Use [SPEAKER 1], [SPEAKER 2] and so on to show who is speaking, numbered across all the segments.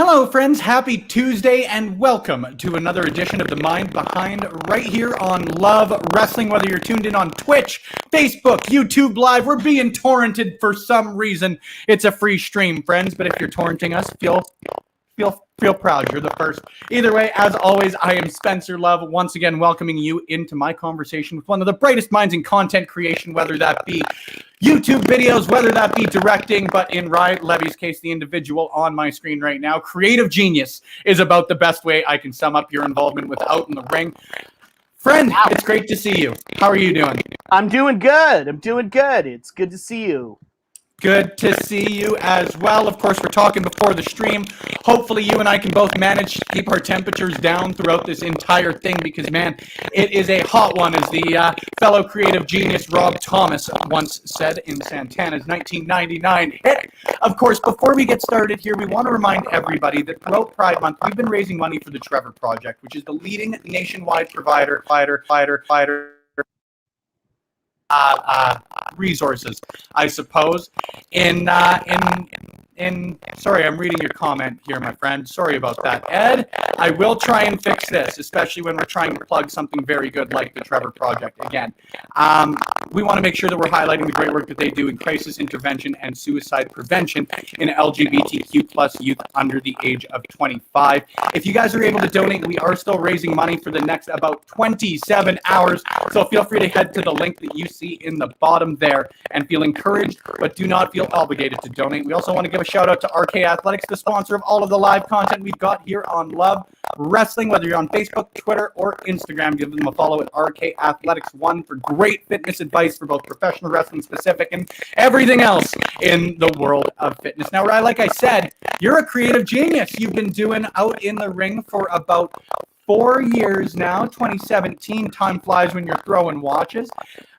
[SPEAKER 1] Hello, friends. Happy Tuesday, and welcome to another edition of The Mind Behind right here on Love Wrestling. Whether you're tuned in on Twitch, Facebook, YouTube Live, we're being torrented for some reason. It's a free stream, friends, but if you're torrenting us, feel proud. You're the first. Either way, as always, I am Spencer Love, once again welcoming you into my conversation with one of the brightest minds in content creation, whether that be YouTube videos, whether that be directing, but in Levey's case, the individual on my screen right now. Creative genius is about the best way I can sum up your involvement with Out in the Ring. Friend, it's great to see you. How are you doing?
[SPEAKER 2] I'm doing good. It's good to see you.
[SPEAKER 1] Good to see you as well. Of course, we're talking before the stream. Hopefully you and I can both manage to keep our temperatures down throughout this entire thing because, man, it is a hot one, as the fellow creative genius Rob Thomas once said in Santana's 1999 hit. Of course, before we get started here, we want to remind everybody that throughout Pride Month, we've been raising money for the Trevor Project, which is the leading nationwide provider, resources, I suppose. Sorry, I'm reading your comment here, my friend. Sorry about that, Ed. I will try and fix this, especially when we're trying to plug something very good like the Trevor Project again. We want to make sure that we're highlighting the great work that they do in crisis intervention and suicide prevention in LGBTQ plus youth under the age of 25. If you guys are able to donate, we are still raising money for the next about 27 hours. So feel free to head to the link that you see in the bottom there and feel encouraged, but do not feel obligated to donate. We also want to give a shout out to RK Athletics, the sponsor of all of the live content we've got here on Love Wrestling. Whether you're on Facebook, Twitter, or Instagram, give them a follow at RK Athletics 1 for great fitness advice for both professional wrestling specific and everything else in the world of fitness. Now, like I said, you're a creative genius. You've been doing Out in the Ring for about 4 years now. 2017, time flies when you're throwing watches.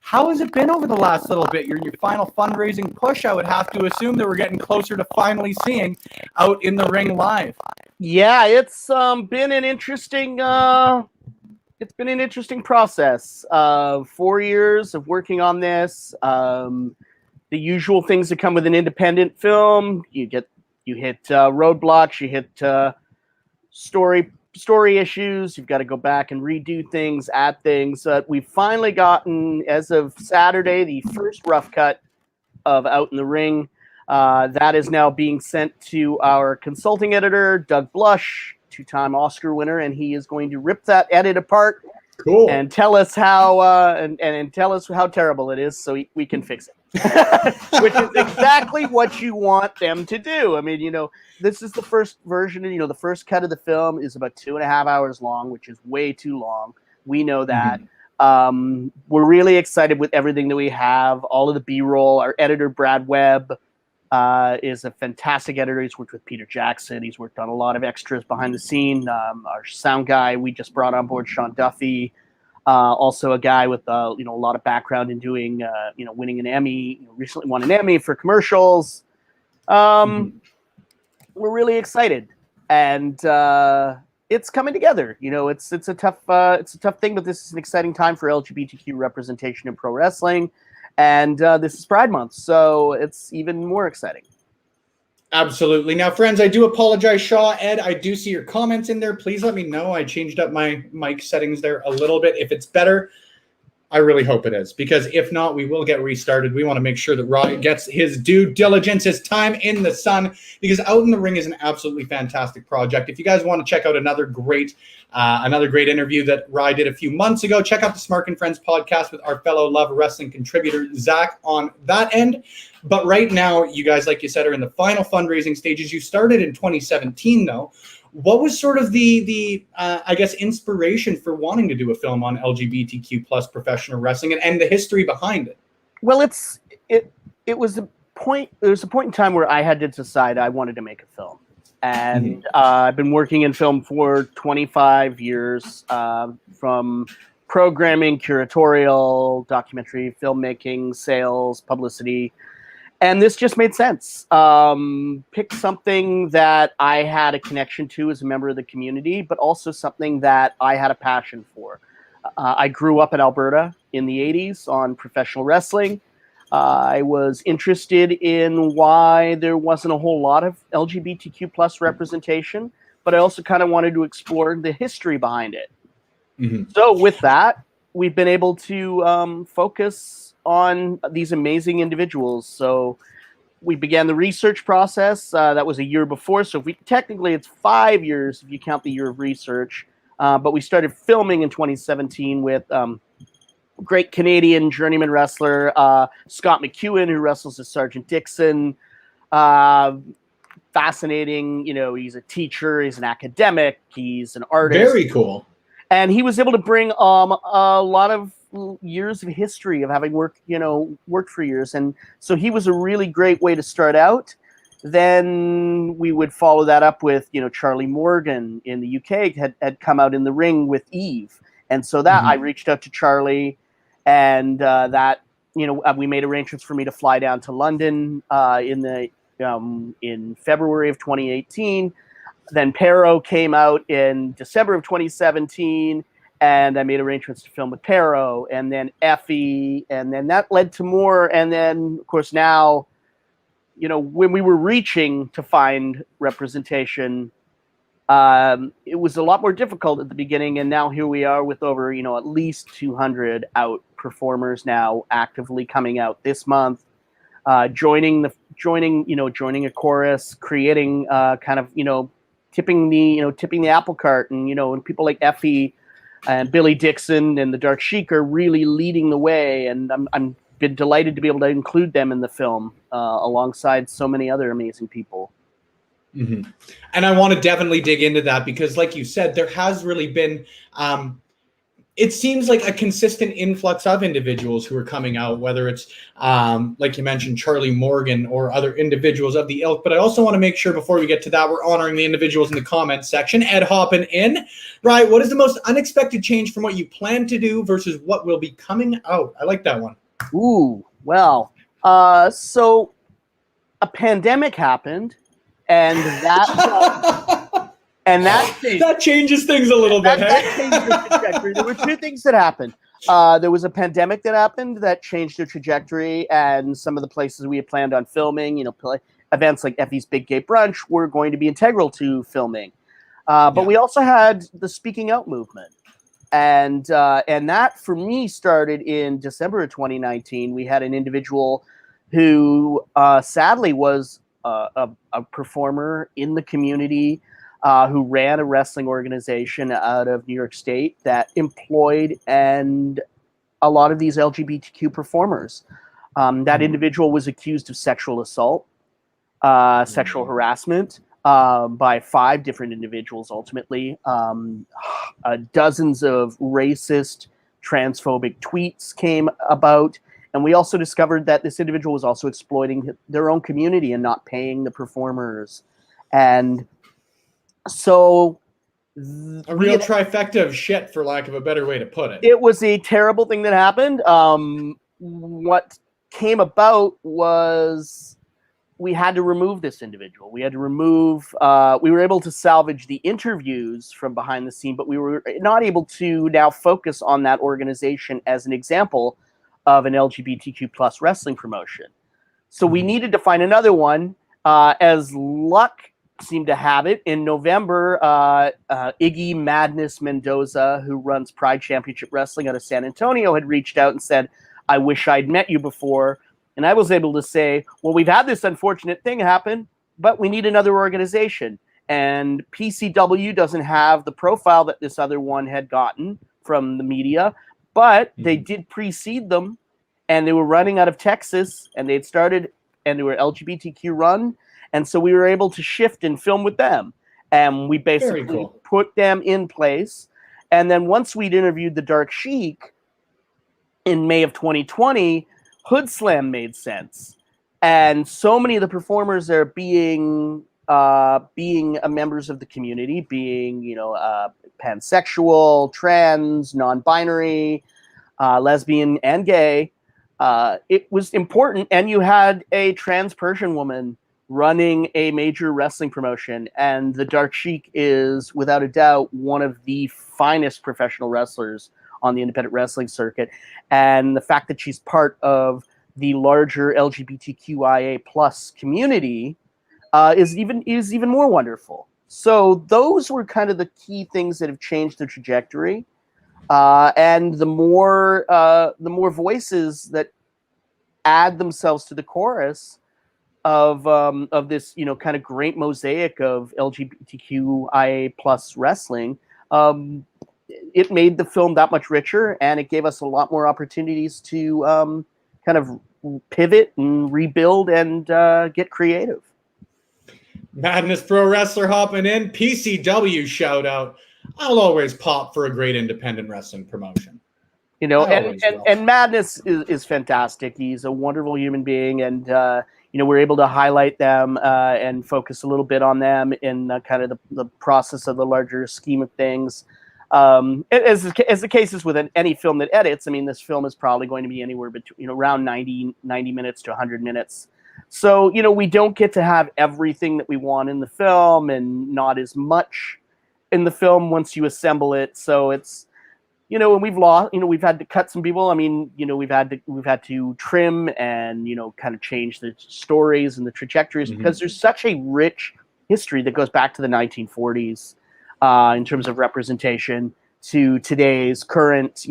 [SPEAKER 1] How has it been over the last little bit? You're in your final fundraising push. I would have to assume that we're getting closer to finally seeing Out in the Ring live.
[SPEAKER 2] Yeah, it's been an interesting process. 4 years of working on this. The usual things that come with an independent film. You hit roadblocks. You hit story issues. You've got to go back and redo things, add things. We've finally gotten, as of Saturday, the first rough cut of Out in the Ring. That is now being sent to our consulting editor, Doug Blush, two-time Oscar winner, and he is going to rip that edit apart.
[SPEAKER 1] Cool.
[SPEAKER 2] And tell us how and tell us how terrible it is, so we can fix it. Which is exactly what you want them to do. I mean, this is the first version. The first cut of the film is about 2.5 hours long, which is way too long. We know that. Mm-hmm. We're really excited with everything that we have. All of the B-roll. Our editor, Brad Webb, is a fantastic editor. He's worked with Peter Jackson. He's worked on a lot of extras behind the scene. Our sound guy, we just brought on board Sean Duffy. Also a guy with a lot of background in doing winning an Emmy. Recently won an Emmy for commercials. We're really excited, and it's coming together. It's a tough thing, but this is an exciting time for LGBTQ representation in pro wrestling, and this is Pride Month, so it's even more exciting.
[SPEAKER 1] Absolutely. Now, friends, I do apologize, Shaw, Ed. I do see your comments in there. Please let me know. I changed up my mic settings there a little bit. If it's better, I really hope it is, because if not, we will get restarted. We want to make sure that Ryan gets his due diligence, his time in the sun, because Out in the Ring is an absolutely fantastic project. If you guys want to check out another great interview that Rye did a few months ago, check out the Smark and Friends podcast with our fellow Love Wrestling contributor, Zach, on that end. But right now, you guys, like you said, are in the final fundraising stages. You started in 2017, though. What was sort of the inspiration for wanting to do a film on LGBTQ plus professional wrestling and the history behind it?
[SPEAKER 2] Well, it was a point. There was a point in time where I had to decide I wanted to make a film, and I've been working in film for 25 years, from programming, curatorial, documentary filmmaking, sales, publicity. And this just made sense. Pick something that I had a connection to as a member of the community, but also something that I had a passion for. I grew up in Alberta in the 80s on professional wrestling. I was interested in why there wasn't a whole lot of LGBTQ plus representation, but I also kind of wanted to explore the history behind it.
[SPEAKER 3] Mm-hmm.
[SPEAKER 2] So with that, we've been able to focus on these amazing individuals. So we began the research process. That was a year before. So technically it's 5 years if you count the year of research. But we started filming in 2017 with great Canadian journeyman wrestler Scott McEwen, who wrestles as Sergeant Dixon. Fascinating, he's a teacher, he's an academic, he's an artist.
[SPEAKER 3] Very cool.
[SPEAKER 2] And he was able to bring a lot of years of history of having worked for years. And so he was a really great way to start out. Then we would follow that up with, Charlie Morgan in the UK had come out in the ring with Eve. And so that I reached out to Charlie, and we made arrangements for me to fly down to London in February of 2018. Then Pero came out in December of 2017, and I made arrangements to film with Pero, and then Effie, and then that led to more. And then, of course, now, when we were reaching to find representation, it was a lot more difficult at the beginning, and now here we are with over, at least 200 out performers now actively coming out this month, joining a chorus, creating tipping the apple cart, and people like Effie and Billy Dixon and the Dark Sheik are really leading the way, and I'm been delighted to be able to include them in the film alongside so many other amazing people.
[SPEAKER 3] Mm-hmm. And I want to definitely dig into that because, like you said, there has really been it seems like a consistent influx of individuals who are coming out, whether it's, like you mentioned, Charlie Morgan or other individuals of the ilk. But I also want to make sure before we get to that, we're honoring the individuals in the comments section. Ed hopping in. Right. What is the most unexpected change from what you plan to do versus what will be coming out? I like that one.
[SPEAKER 2] Ooh, well, so a pandemic happened, and that... And
[SPEAKER 3] that changes things a little bit.
[SPEAKER 2] That changed the trajectory. There were two things that happened. There was a pandemic that happened that changed the trajectory, and some of the places we had planned on filming, events like Effie's Big Gay Brunch were going to be integral to filming. But we also had the Speaking Out movement. And that, for me, started in December of 2019. We had an individual who sadly was a performer in the community, who ran a wrestling organization out of New York State that employed a lot of these LGBTQ performers. That individual was accused of sexual assault, sexual harassment by 5 different individuals, ultimately. Dozens of racist, transphobic tweets came about. And we also discovered that this individual was also exploiting their own community and not paying the performers. And so
[SPEAKER 3] a real trifecta of shit, for lack of a better way to put it.
[SPEAKER 2] It was a terrible thing that happened. What came about was we had to remove this individual. We had to remove, we were able to salvage the interviews from behind the scene, but we were not able to now focus on that organization as an example of an LGBTQ plus wrestling promotion. So we needed to find another one. As luck seemed to have it, in November, Iggy Madness Mendoza, who runs Pride Championship Wrestling out of San Antonio, had reached out and said, I wish I'd met you before. And I was able to say, well, we've had this unfortunate thing happen, but we need another organization. And PCW doesn't have the profile that this other one had gotten from the media, but they did precede them, and they were running out of Texas, and they'd started, and they were LGBTQ run. And so we were able to shift and film with them. And we basically put them in place. And then once we'd interviewed the Dark Sheik in May of 2020, Hood Slam made sense. And so many of the performers there being members of the community, being, pansexual, trans, non-binary, lesbian, and gay, it was important. And you had a trans Persian woman running a major wrestling promotion, and the Dark Sheik is, without a doubt, one of the finest professional wrestlers on the independent wrestling circuit. And the fact that she's part of the larger LGBTQIA plus community is even more wonderful. So those were kind of the key things that have changed the trajectory. And the more voices that add themselves to the chorus of this, kind of great mosaic of LGBTQIA plus wrestling, it made the film that much richer, and it gave us a lot more opportunities to kind of pivot and rebuild and get creative.
[SPEAKER 3] Madness Pro Wrestler hopping in. PCW shout out. I'll always pop for a great independent wrestling promotion.
[SPEAKER 2] And Madness is fantastic. He's a wonderful human being, and we're able to highlight them and focus a little bit on them in kind of the process of the larger scheme of things. As the case is with any film that edits, I mean, this film is probably going to be anywhere between around 90 minutes to 100 minutes. So, we don't get to have everything that we want in the film, and not as much in the film once you assemble it. So it's, and we've had to cut some people. I mean, we've had to trim and, kind of change the stories and the trajectories, because there's such a rich history that goes back to the 1940s in terms of representation to today's current,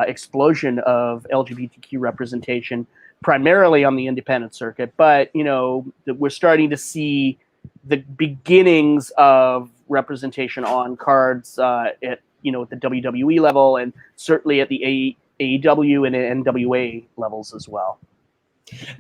[SPEAKER 2] explosion of LGBTQ representation, primarily on the independent circuit. But, we're starting to see the beginnings of representation on cards at the WWE level, and certainly at the AEW and NWA levels as well.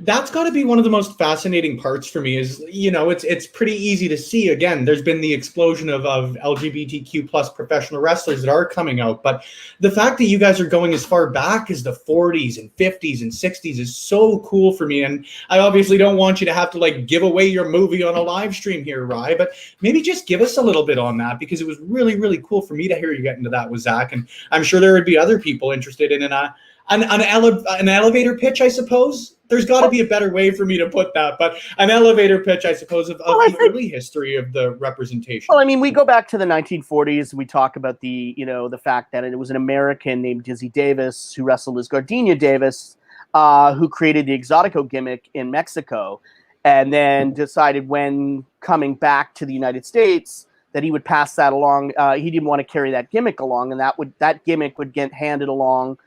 [SPEAKER 3] That's got to be one of the most fascinating parts for me is, it's pretty easy to see. Again, there's been the explosion of LGBTQ plus professional wrestlers that are coming out. But the fact that you guys are going as far back as the 40s and 50s and 60s is so cool for me. And I obviously don't want you to have to give away your movie on a live stream here, Rye, but maybe just give us a little bit on that, because it was really, really cool for me to hear you get into that with Zach. And I'm sure there would be other people interested in an elevator pitch, I suppose. There's got to be a better way for me to put that, but an elevator pitch, I suppose, of the early history of the representation.
[SPEAKER 2] Well, I mean, we go back to the 1940s, and we talk about the fact that it was an American named Dizzy Davis who wrestled as Gardenia Davis, who created the Exotico gimmick in Mexico, and then decided when coming back to the United States that he would pass that along. He didn't want to carry that gimmick along, and that gimmick would get handed along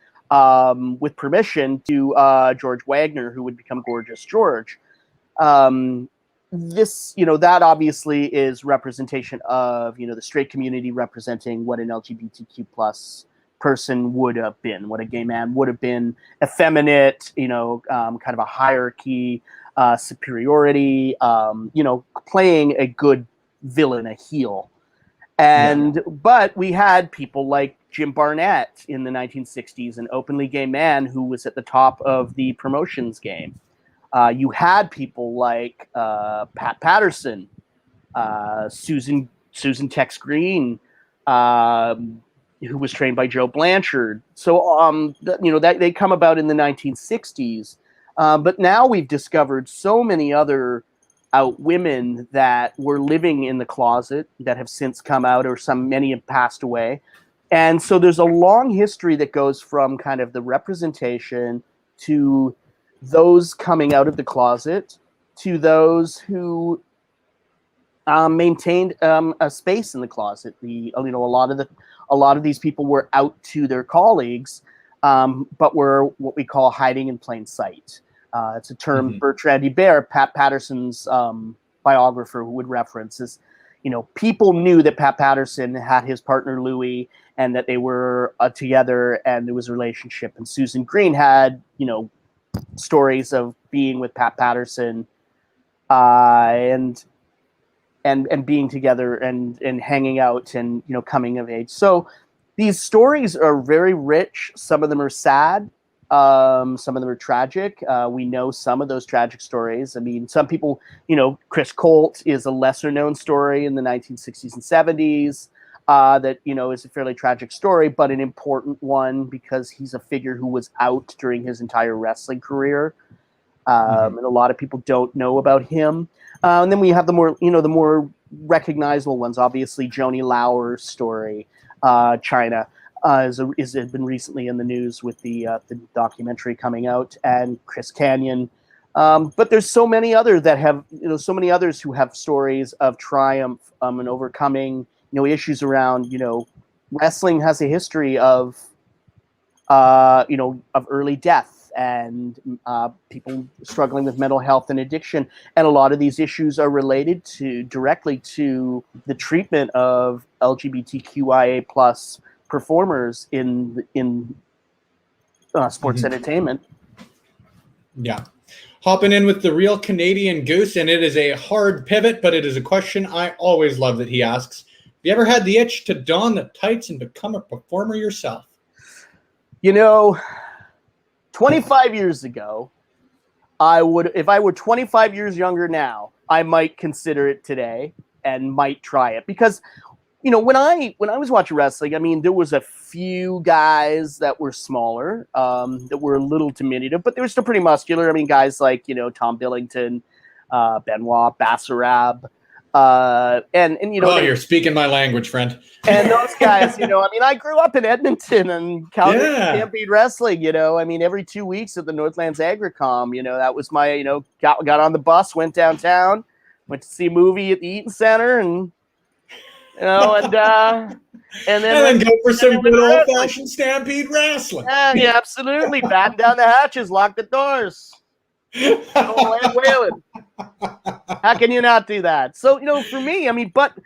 [SPEAKER 2] with permission to George Wagner, who would become Gorgeous George. This, that obviously is representation of, the straight community representing what an LGBTQ plus person would have been, what a gay man would have been, effeminate, kind of a hierarchy, superiority, playing a good villain, a heel. But we had people like Jim Barnett in the 1960s, an openly gay man who was at the top of the promotions game. You had people like Pat Patterson, Susan Tex Green, who was trained by Joe Blanchard. So, they come about in the 1960s. But now we've discovered so many other women that were living in the closet that have since come out, or many have passed away. And so there's a long history that goes from kind of the representation to those coming out of the closet to those who maintained a space in the closet. A lot of these people were out to their colleagues, but were what we call hiding in plain sight. It's a term Bertrand Hébert, Pat Patterson's biographer, who would reference is, people knew that Pat Patterson had his partner Louie, and that they were together, and there was a relationship. And Susan Green had, stories of being with Pat Patterson, and being together and hanging out and coming of age. So these stories are very rich. Some of them are sad. Some of them are tragic. We know some of those tragic stories. I mean, some people, Chris Colt is a lesser known story in the 1960s and 70s that, is a fairly tragic story, but an important one because he's a figure who was out during his entire wrestling career. And a lot of people don't know about him. And then we have the more recognizable ones, obviously Joni Lauer's story, China. has been recently in the news with the documentary coming out, and Chris Canyon. But there's so many other that have, so many others who have stories of triumph and overcoming, issues around, wrestling has a history of, of early death and people struggling with mental health and addiction. And a lot of these issues are related directly to the treatment of LGBTQIA plus performers in sports entertainment.
[SPEAKER 3] Yeah. Hopping in with the real Canadian Goose, and it is a hard pivot, but it is a question I always love that he asks. Have you ever had the itch to don the tights and become a performer yourself?
[SPEAKER 2] 25 years ago, if I were 25 years younger now, I might consider it today and might try it. Because, when I was watching wrestling, I mean, there was a few guys that were smaller, that were a little diminutive, but they were still pretty muscular. I mean, guys like, Tom Billington, Benoit, Basarab, and
[SPEAKER 3] you're speaking my language, friend.
[SPEAKER 2] And those guys, I mean, I grew up in Edmonton and Stampede Wrestling, I mean, every 2 weeks at the Northlands Agricom, that was my, got on the bus, went downtown, went to see a movie at the Eaton Center, and and then go
[SPEAKER 3] for some good old-fashioned Stampede Wrestling.
[SPEAKER 2] Yeah, absolutely. Batten down the hatches, lock the doors. Whaling. How can you not do that? So, for me, I mean, but,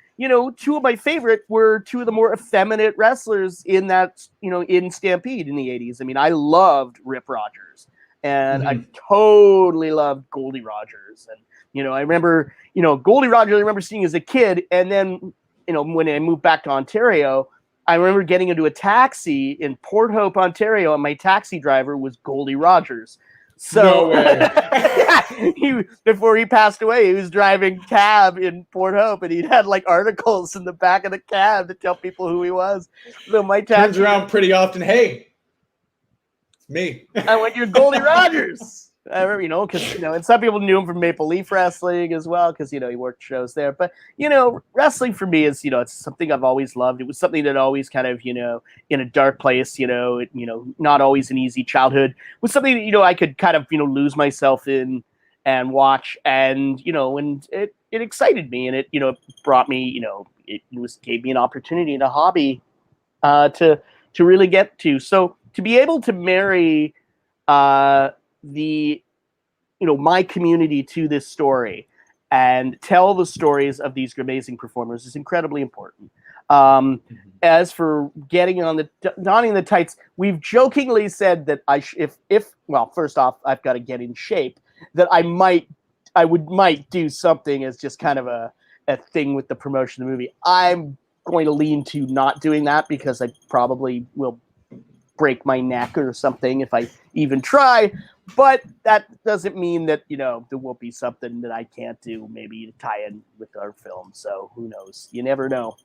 [SPEAKER 2] two of my favorite were two of the more effeminate wrestlers in that, in Stampede in the 80s. I mean, I loved Rip Rogers, and I totally loved Goldie Rogers. And, I remember, Goldie Rogers, I remember seeing as a kid, and then, when I moved back to Ontario, I remember getting into a taxi in Port Hope, Ontario, and my taxi driver was Goldie Rogers. So,
[SPEAKER 3] no way.
[SPEAKER 2] Before he passed away, he was driving cab in Port Hope, and he'd had like articles in the back of the cab to tell people who he was. So my taxi
[SPEAKER 3] turns around pretty often. Hey, it's me.
[SPEAKER 2] I went, "You're Goldie Rogers." I remember, because and some people knew him from Maple Leaf Wrestling as well, because he worked shows there. But wrestling for me is it's something I've always loved. It was something that always kind of in a dark place. Not always an easy childhood. It was something that I could kind of lose myself in and watch, and and it excited me, and it brought me it gave me an opportunity and a hobby to really get to. So to be able to marry my community to this story and tell the stories of these amazing performers is incredibly important. As for getting on donning the tights, we've jokingly said that well, first off, I've got to get in shape, that I might do something as just kind of a thing with the promotion of the movie. I'm going to lean to not doing that, because I probably will break my neck or something if I even try. But that doesn't mean that, there won't be something that I can't do, maybe to tie in with our film. So who knows? You never know.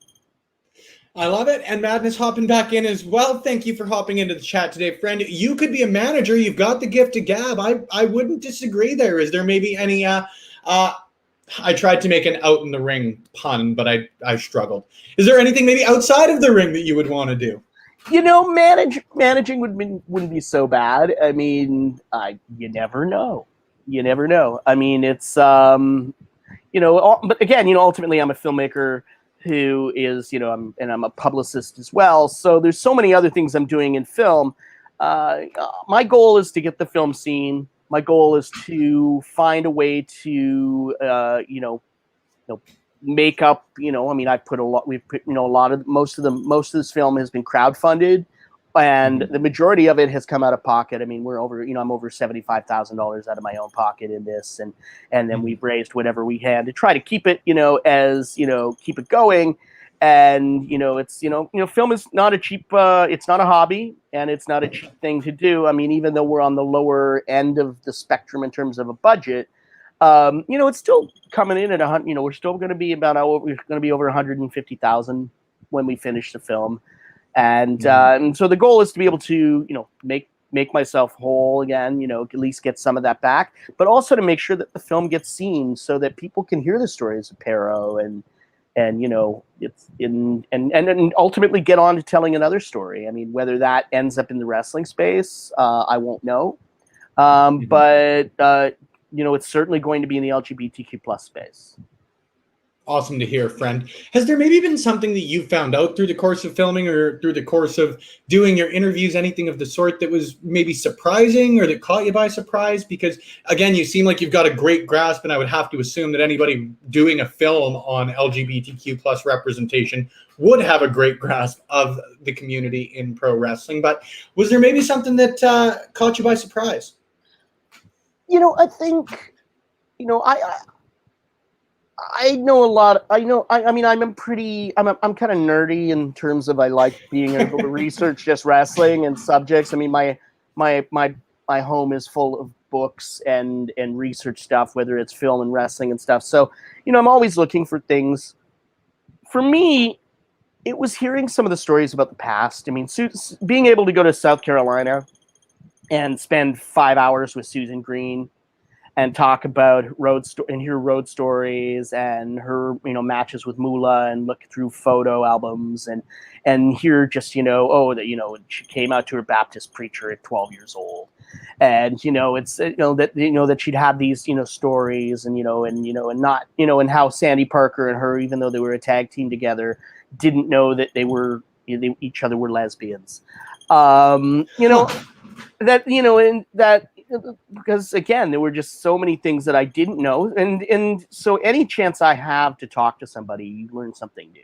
[SPEAKER 3] I love it. And Madness hopping back in as well. Thank you for hopping into the chat today, friend. You could be a manager. You've got the gift of gab. I wouldn't disagree there. Is there maybe any I tried to make an out in the ring pun, but I struggled. Is there anything maybe outside of the ring that you would want to do?
[SPEAKER 2] Managing wouldn't be so bad. I mean, you never know. You never know. I mean, it's but again, ultimately, I'm a filmmaker who is, I'm a publicist as well. So there's so many other things I'm doing in film. My goal is to get the film seen. My goal is to find a way to, make up, I mean, most of this film has been crowdfunded, and the majority of it has come out of pocket. I mean, I'm over $75,000 out of my own pocket in this, and then we've raised whatever we can to try to keep it, keep it going. And, it's, film is not a cheap, it's not a hobby, and it's not a cheap thing to do. I mean, even though we're on the lower end of the spectrum in terms of a budget, it's still coming in at we're still going to be over 150,000 when we finish the film. And so the goal is to be able to, make myself whole again, at least get some of that back, but also to make sure that the film gets seen so that people can hear the stories of Pero and it's in and ultimately get on to telling another story. I mean, whether that ends up in the wrestling space, I won't know. But it's certainly going to be in the LGBTQ plus space.
[SPEAKER 3] Awesome to hear, friend. Has there maybe been something that you found out through the course of filming or through the course of doing your interviews, anything of the sort that was maybe surprising or that caught you by surprise? Because again, you seem like you've got a great grasp, and I would have to assume that anybody doing a film on LGBTQ plus representation would have a great grasp of the community in pro wrestling. But was there maybe something that caught you by surprise?
[SPEAKER 2] I think, I know a lot. I mean, I'm kind of nerdy in terms of I like being able to research just wrestling and subjects. I mean, my home is full of books and research stuff, whether it's film and wrestling and stuff. So, I'm always looking for things. For me, it was hearing some of the stories about the past. I mean, being able to go to South Carolina and spend 5 hours with Susan Green and talk about hear road stories and her, matches with Moolah, and look through photo albums and hear just, that, she came out to her Baptist preacher at 12 years old. And, it's, that she'd had these, stories and not, and how Sandy Parker and her, even though they were a tag team together, didn't know that each other were lesbians. Because again, there were just so many things that I didn't know, and so any chance I have to talk to somebody, you learn something new,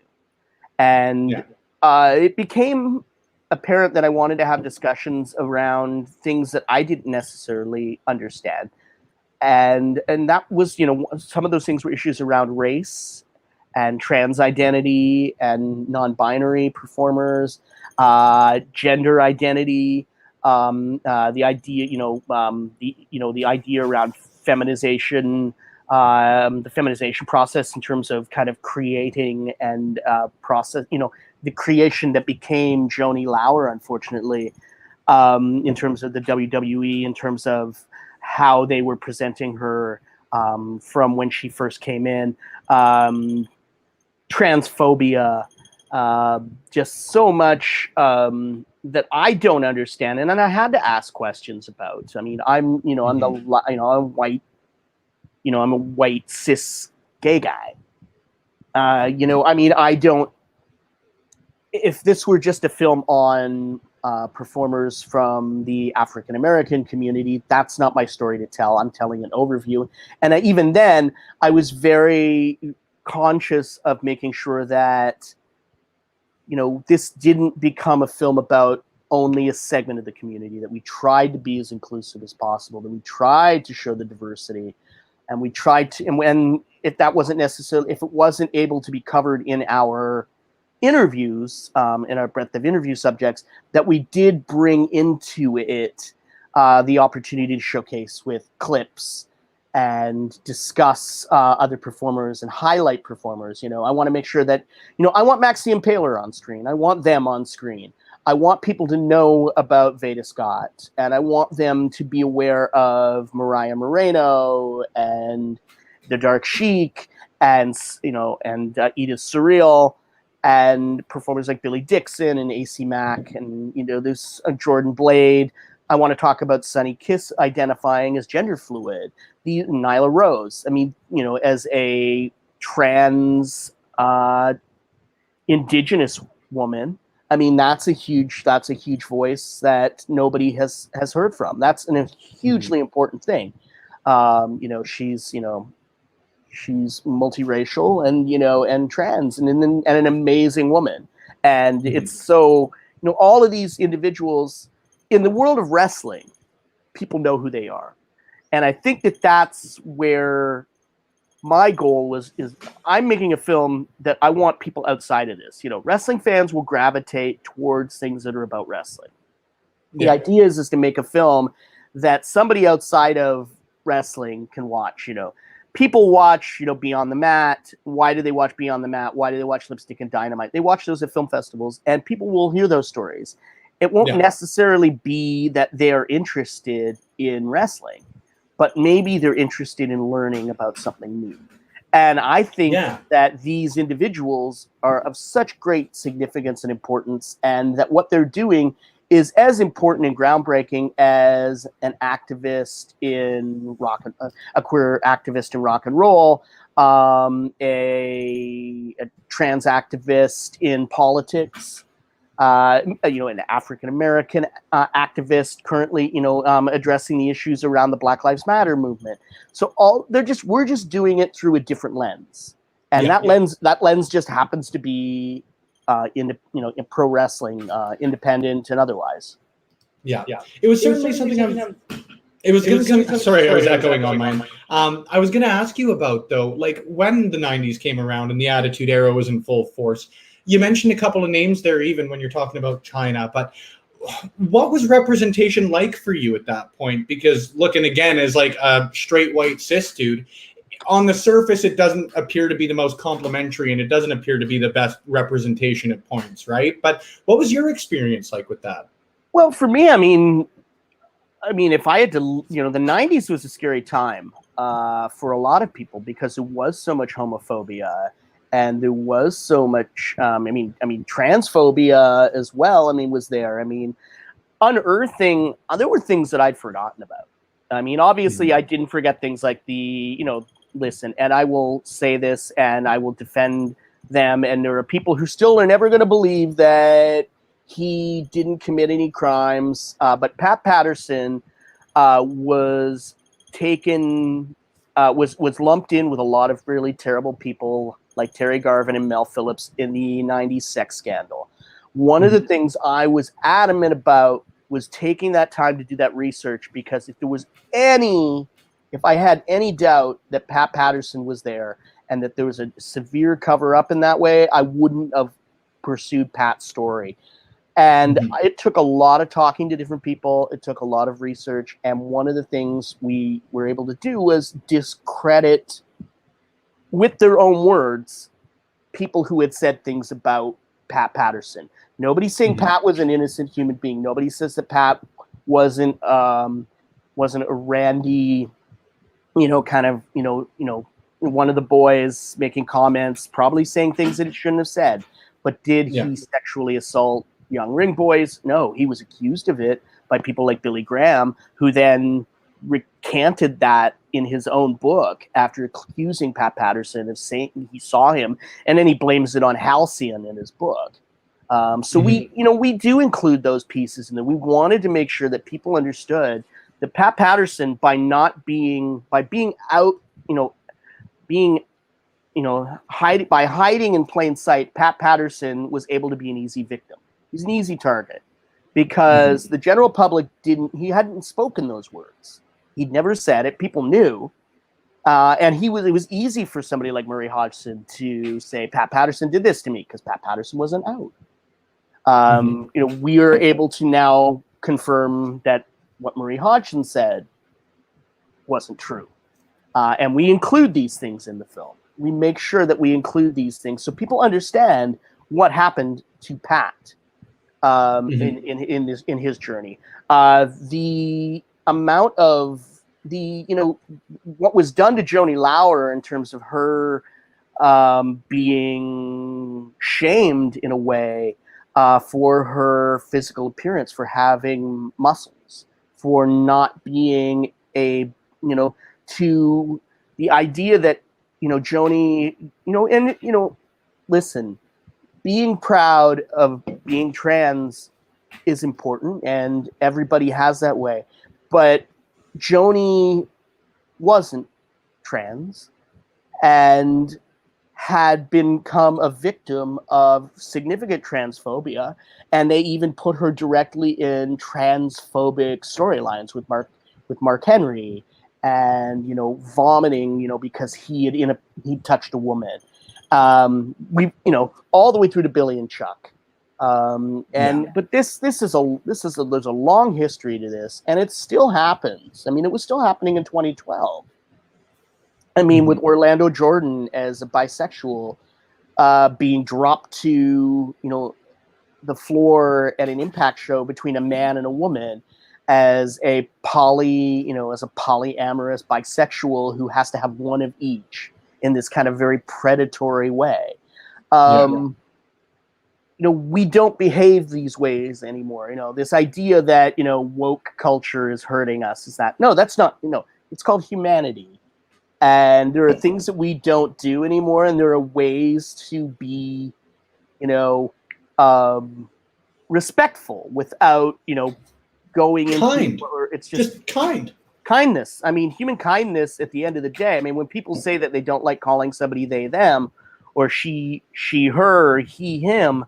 [SPEAKER 2] and it became apparent that I wanted to have discussions around things that I didn't necessarily understand, and that was some of those things were issues around race and trans identity and non-binary performers, gender identity. The idea, the idea around feminization, the feminization process in terms of kind of creating and process, the creation that became Joni Lauer, unfortunately, in terms of the WWE, in terms of how they were presenting her from when she first came in, transphobia, just so much that I don't understand, and then I had to ask questions about. I mean, I'm white, I'm a white cis gay guy. I mean, I don't. If this were just a film on performers from the African American community, that's not my story to tell. I'm telling an overview, and even then, I was very conscious of making sure that this didn't become a film about only a segment of the community, that we tried to be as inclusive as possible, that we tried to show the diversity, and we tried to, and when, if it wasn't able to be covered in our interviews, in our breadth of interview subjects, that we did bring into it the opportunity to showcase with clips and discuss other performers and highlight performers. I want to make sure that, I want Maxie and Impaler on screen. I want them on screen. I want people to know about Veda Scott, and I want them to be aware of Mariah Moreno and the Dark Sheik and, Edith Surreal and performers like Billy Dixon and AC Mack and, there's Jordan Blade. I want to talk about Sunny Kiss identifying as gender fluid. The Nyla Rose. I mean, as a trans indigenous woman, I mean, that's a huge voice that nobody has heard from. That's a hugely important thing. She's multiracial and trans and an amazing woman. And it's so, all of these individuals in the world of wrestling, people know who they are. And I think that that's where my goal is I'm making a film that I want people outside of this. Wrestling fans will gravitate towards things that are about wrestling. The idea is to make a film that somebody outside of wrestling can watch. People watch, Beyond the Mat. Why do they watch Beyond the Mat? Why do they watch Lipstick and Dynamite? They watch those at film festivals, and people will hear those stories. It won't necessarily be that they're interested in wrestling, but maybe they're interested in learning about something new. And I think
[SPEAKER 3] Yeah.
[SPEAKER 2] that these individuals are of such great significance and importance, and that what they're doing is as important and groundbreaking as an activist in a queer activist in rock and roll, a trans activist in politics, an African American activist currently, addressing the issues around the Black Lives Matter movement. So we're just doing it through a different lens, and
[SPEAKER 3] Yeah.
[SPEAKER 2] that lens just happens to be in pro wrestling, independent and otherwise.
[SPEAKER 3] Yeah. It was certainly something it was going to sorry, I was echoing on mine. I was going to ask you about, though, like when the 90s came around and the Attitude Era was in full force. You mentioned a couple of names there, even when you're talking about China, but what was representation like for you at that point? Because looking again as like a straight white cis dude, on the surface, it doesn't appear to be the most complimentary, and it doesn't appear to be the best representation at points, right? But what was your experience like with that?
[SPEAKER 2] Well, for me, I mean, if I had to, the '90s was a scary time for a lot of people because there was so much homophobia, and there was so much. Transphobia as well. I mean, was there? I mean, unearthing. There were things that I'd forgotten about. I mean, obviously, I didn't forget things like listen, and I will say this, and I will defend them. And there are people who still are never going to believe that he didn't commit any crimes. But Pat Patterson was taken, was lumped in with a lot of really terrible people like Terry Garvin and Mel Phillips in the '90s sex scandal. One of the things I was adamant about was taking that time to do that research, because if I had any doubt that Pat Patterson was there and that there was a severe cover up in that way, I wouldn't have pursued Pat's story. And it took a lot of talking to different people. It took a lot of research. And one of the things we were able to do was discredit, with their own words, people who had said things about Pat Patterson. Nobody's saying Pat was an innocent human being. Nobody says that Pat wasn't a randy, kind of, one of the boys making comments, probably saying things that he shouldn't have said. But did he sexually assault young ring boys? No, he was accused of it by people like Billy Graham, who then recanted that in his own book after accusing Pat Patterson of saying he saw him, and then he blames it on Halcyon in his book. So we do include those pieces, and then we wanted to make sure that people understood that Pat Patterson, by hiding in plain sight, Pat Patterson was able to be an easy victim. He's an easy target because the general public he hadn't spoken those words. He'd never said it. People knew. And it was easy for somebody like Murray Hodgson to say, Pat Patterson did this to me, because Pat Patterson wasn't out. We are able to now confirm that what Murray Hodgson said wasn't true. And we include these things in the film. We make sure that we include these things so people understand what happened to Pat in his journey. The amount of what was done to Joni Lauer in terms of her being shamed in a way for her physical appearance, for having muscles, for not being to the idea that Joni, listen, being proud of being trans is important, and everybody has that way, but Joni wasn't trans and had become a victim of significant transphobia, and they even put her directly in transphobic storylines with Mark Henry, and vomiting, because he touched a woman. All the way through to Billy and Chuck. But there's a long history to this, and it still happens. I mean, it was still happening in 2012. I mean, with Orlando Jordan as a bisexual being dropped to the floor at an Impact show between a man and a woman as a polyamorous bisexual who has to have one of each in this kind of very predatory way. We don't behave these ways anymore. This idea that, woke culture is hurting us is that, no, that's not, it's called humanity. And there are things that we don't do anymore. And there are ways to be, respectful without, going into,
[SPEAKER 3] kind.
[SPEAKER 2] or it's
[SPEAKER 3] just kind.
[SPEAKER 2] Kindness. I mean, human kindness at the end of the day. I mean, when people say that they don't like calling somebody they, them, or she, her, he, him,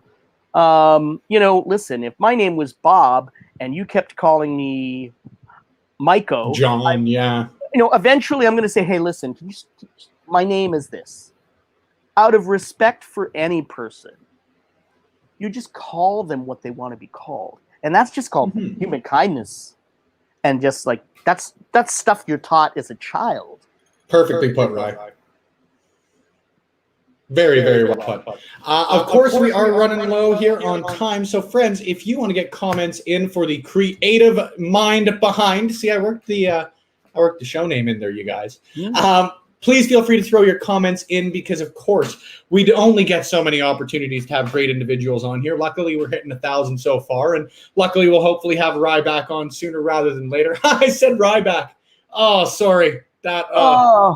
[SPEAKER 2] listen, if my name was Bob and you kept calling me Maiko,
[SPEAKER 3] John,
[SPEAKER 2] eventually I'm going to say, hey, listen, my name is this. Out of respect for any person, you just call them what they want to be called. And that's just called human kindness. And just like, that's stuff you're taught as a child.
[SPEAKER 3] Perfectly put, Rye. Very, very well put. Of course, we are running low here on time. So, friends, if you want to get comments in for the creative mind behind, see, I worked the show name in there, you guys. Please feel free to throw your comments in because, of course, we only get so many opportunities to have great individuals on here. Luckily, we're hitting 1,000 so far, and luckily, we'll hopefully have Rye back on sooner rather than later. I said Rye back. Oh, sorry.
[SPEAKER 2] I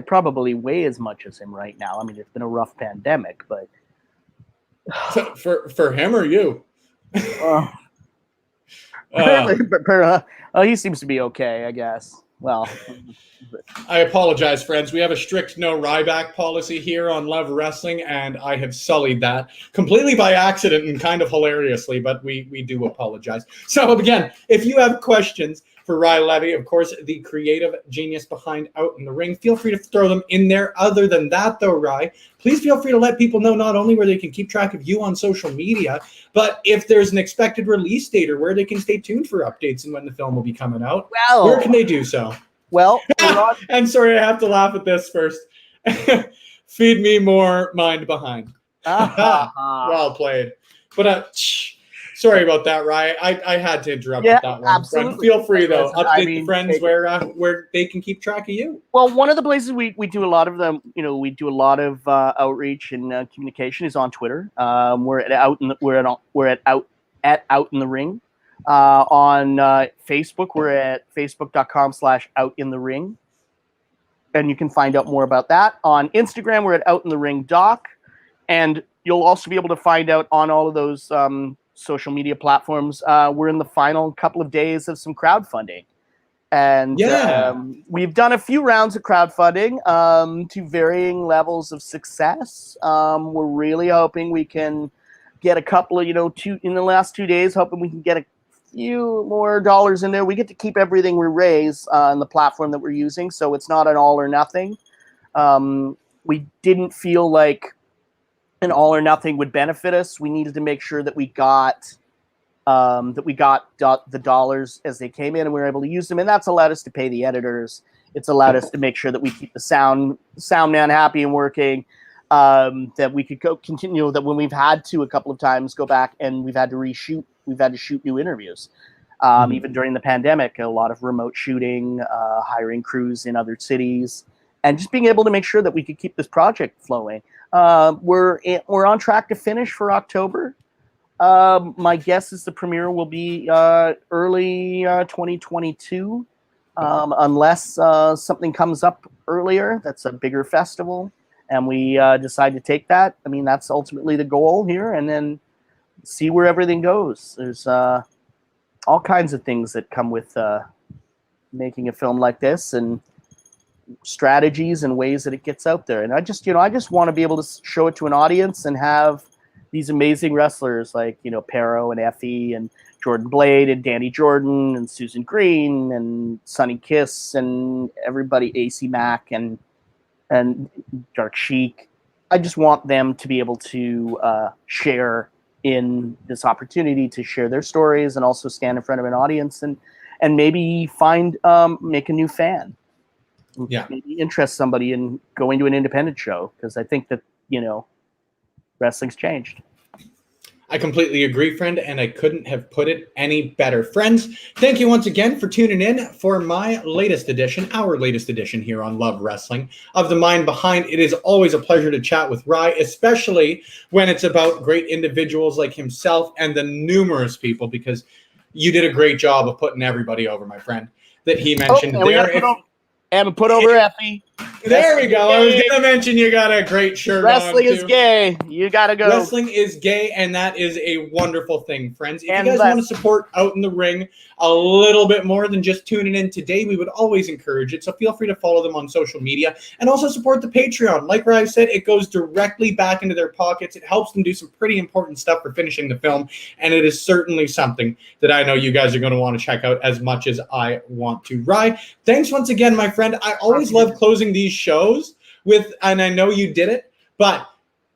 [SPEAKER 2] probably weigh as much as him right now. I mean, it's been a rough pandemic, but
[SPEAKER 3] for him or you?
[SPEAKER 2] He seems to be okay, I guess. Well,
[SPEAKER 3] I apologize, friends. We have a strict no Ryback policy here on Love Wrestling, and I have sullied that completely by accident and kind of hilariously, but we do apologize. So again, if you have questions for Rye Levey, of course, the creative genius behind Out in the Ring, feel free to throw them in there. Other than that, though, Rye, please feel free to let people know not only where they can keep track of you on social media, but if there's an expected release date or where they can stay tuned for updates and when the film will be coming out.
[SPEAKER 2] Well,
[SPEAKER 3] where can they do so?
[SPEAKER 2] Well,
[SPEAKER 3] I'm sorry, I have to laugh at this first. Feed me more mind behind. Well played. But sorry about that, Ryan. I had to interrupt with that one.
[SPEAKER 2] Absolutely.
[SPEAKER 3] Friend. Feel free, though. Update the friends where they can keep track of you.
[SPEAKER 2] Well, one of the places we do a lot of them, we do a lot of outreach and communication is on Twitter. We're at Out in the Ring. On Facebook, we're at facebook.com/outinthering. And you can find out more about that. On Instagram, we're at Out in the Ring Doc. And you'll also be able to find out on all of those social media platforms. We're in the final couple of days of some crowdfunding. And we've done a few rounds of crowdfunding to varying levels of success. We're really hoping we can get a couple of, in the last 2 days, hoping we can get a few more dollars in there. We get to keep everything we raise on the platform that we're using, so it's not an all or nothing. We didn't feel like an all or nothing would benefit us. We needed to make sure that we got the dollars as they came in, and we were able to use them, and that's allowed us to pay the editors. It's allowed us to make sure that we keep the sound man happy and working. That we could continue. That when we've had to a couple of times go back and we've had to shoot new interviews. Even during the pandemic, a lot of remote shooting, hiring crews in other cities, and just being able to make sure that we could keep this project flowing. We're on track to finish for October. My guess is the premiere will be early 2022, unless something comes up earlier. That's a bigger festival, and we decide to take that. I mean, that's ultimately the goal here, and then see where everything goes. There's all kinds of things that come with making a film like this, and strategies and ways that it gets out there. And I just want to be able to show it to an audience and have these amazing wrestlers like, Pero and Effie and Jordan Blade and Danny Jordan and Susan Green and Sonny Kiss and everybody, AC Mack and Dark Sheik. I just want them to be able to share in this opportunity to share their stories and also stand in front of an audience and maybe make a new fan.
[SPEAKER 3] Yeah.
[SPEAKER 2] Maybe interest somebody in going to an independent show, because I think that, wrestling's changed.
[SPEAKER 3] I completely agree, friend, and I couldn't have put it any better. Friends, thank you once again for tuning in for my latest edition, our latest edition here on Love Wrestling of The Mind Behind. It is always a pleasure to chat with Rye, especially when it's about great individuals like himself and the numerous people, because you did a great job of putting everybody over, my friend, that he mentioned there.
[SPEAKER 2] And put over Effie.
[SPEAKER 3] There we go. I was going to mention you got a great shirt
[SPEAKER 2] Wrestling
[SPEAKER 3] on,
[SPEAKER 2] is gay. You got to go.
[SPEAKER 3] Wrestling is gay, and that is a wonderful thing, friends. If you guys want to support Out in the Ring a little bit more than just tuning in today, we would always encourage it. So feel free to follow them on social media and also support the Patreon. Like I said, it goes directly back into their pockets. It helps them do some pretty important stuff for finishing the film, and it is certainly something that I know you guys are going to want to check out as much as I want to. Rye, thanks once again, my friend. I always love closing these shows with, and I know you did it, but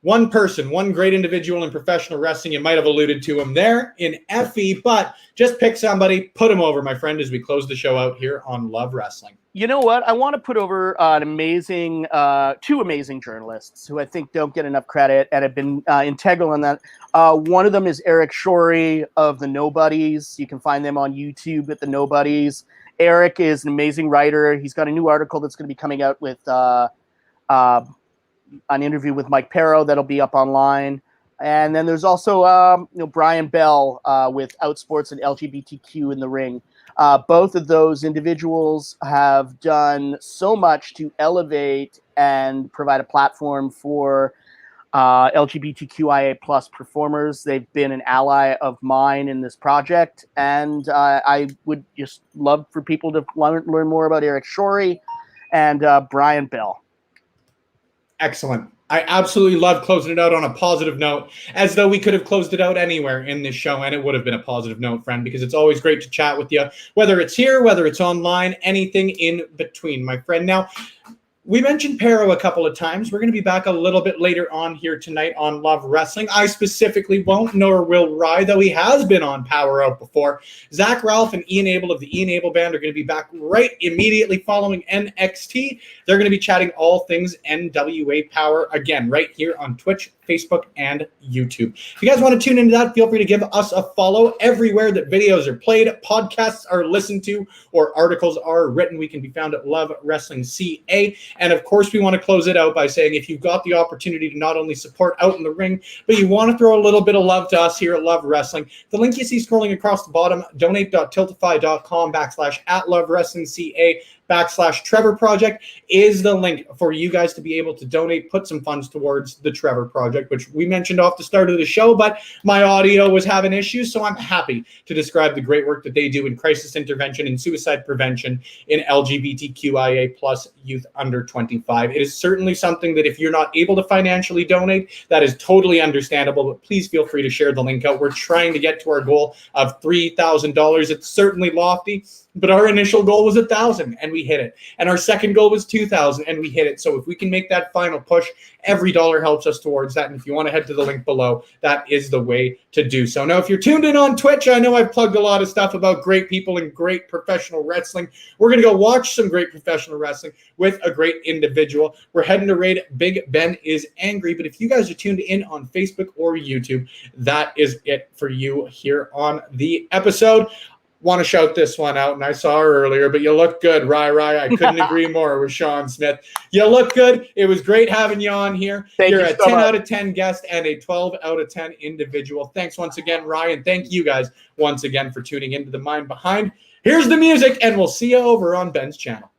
[SPEAKER 3] one person, one great individual in professional wrestling. You might have alluded to him there in Effie, but just pick somebody, put him over, my friend, as we close the show out here on Love Wrestling.
[SPEAKER 2] You know what? I want to put over two amazing journalists who I think don't get enough credit and have been integral in that. One of them is Eric Shorey of The Nobodies. You can find them on YouTube at The Nobodies. Eric is an amazing writer. He's got a new article that's going to be coming out with an interview with Mike Perro that'll be up online. And then there's also Brian Bell with Outsports and LGBTQ in the Ring. Both of those individuals have done so much to elevate and provide a platform for LGBTQIA plus performers. They've been an ally of mine in this project, and I would just love for people to learn more about Eric Shorey and Brian Bell.
[SPEAKER 3] Excellent. I absolutely love closing it out on a positive note, as though we could have closed it out anywhere in this show, and it would have been a positive note, friend, because it's always great to chat with you, whether it's here, whether it's online, anything in between, my friend. Now, we mentioned Perro a couple of times. We're going to be back a little bit later on here tonight on Love Wrestling. I specifically won't, nor will Rye, though he has been on Power Out before. Zach Ralph and Ian Abel of the Ian Abel Band are going to be back right immediately following NXT. They're going to be chatting all things NWA Power again right here on Twitch, Facebook, and YouTube. If you guys want to tune into that, feel free to give us a follow everywhere that videos are played, podcasts are listened to, or articles are written. We can be found at Love Wrestling CA. And of course, we want to close it out by saying if you've got the opportunity to not only support Out in the Ring, but you want to throw a little bit of love to us here at Love Wrestling, the link you see scrolling across the bottom, donate.tiltify.com/@LoveWrestlingCA /Trevor Project is the link for you guys to be able to donate, put some funds towards the Trevor Project, which we mentioned off the start of the show, but my audio was having issues, so I'm happy to describe the great work that they do in crisis intervention and suicide prevention in LGBTQIA plus youth under 25. It is certainly something that if you're not able to financially donate, that is totally understandable, but please feel free to share the link out. We're trying to get to our goal of $3,000. It's certainly lofty, but our initial goal was 1,000 and we hit it. And our second goal was 2,000 and we hit it. So if we can make that final push, every dollar helps us towards that. And if you want to head to the link below, that is the way to do so. Now, if you're tuned in on Twitch, I know I've plugged a lot of stuff about great people and great professional wrestling. We're going to go watch some great professional wrestling with a great individual. We're heading to raid Big Ben is Angry. But if you guys are tuned in on Facebook or YouTube, that is it for you here on the episode. Want to shout this one out, and I saw her earlier, but you look good, Rye. I couldn't agree more with Sean Smith. You look good. It was great having you on here. You're a 10 out of 10 guest and a 12 out of 10 individual. Thanks once again, Rye, and thank you guys once again for tuning into The Mind Behind. Here's the music, and we'll see you over on Ben's channel.